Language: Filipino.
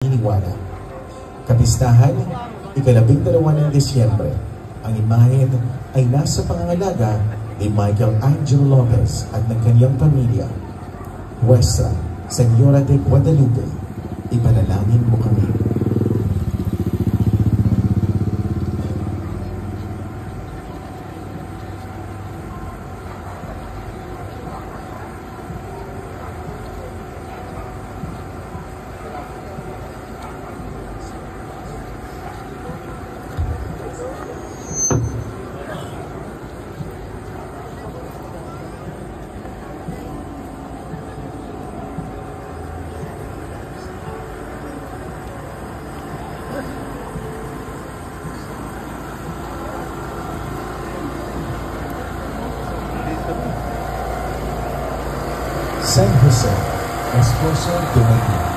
paniniwala. Kapistahan, ika-12 ng Disyembre. Ang imahen ay nasa pangangalaga ni Michael Angelo Lopez at ng kanyang pamilya. Nuestra Señora de Guadalupe, ipanalangin mo kami. San Jose, Esposo de María.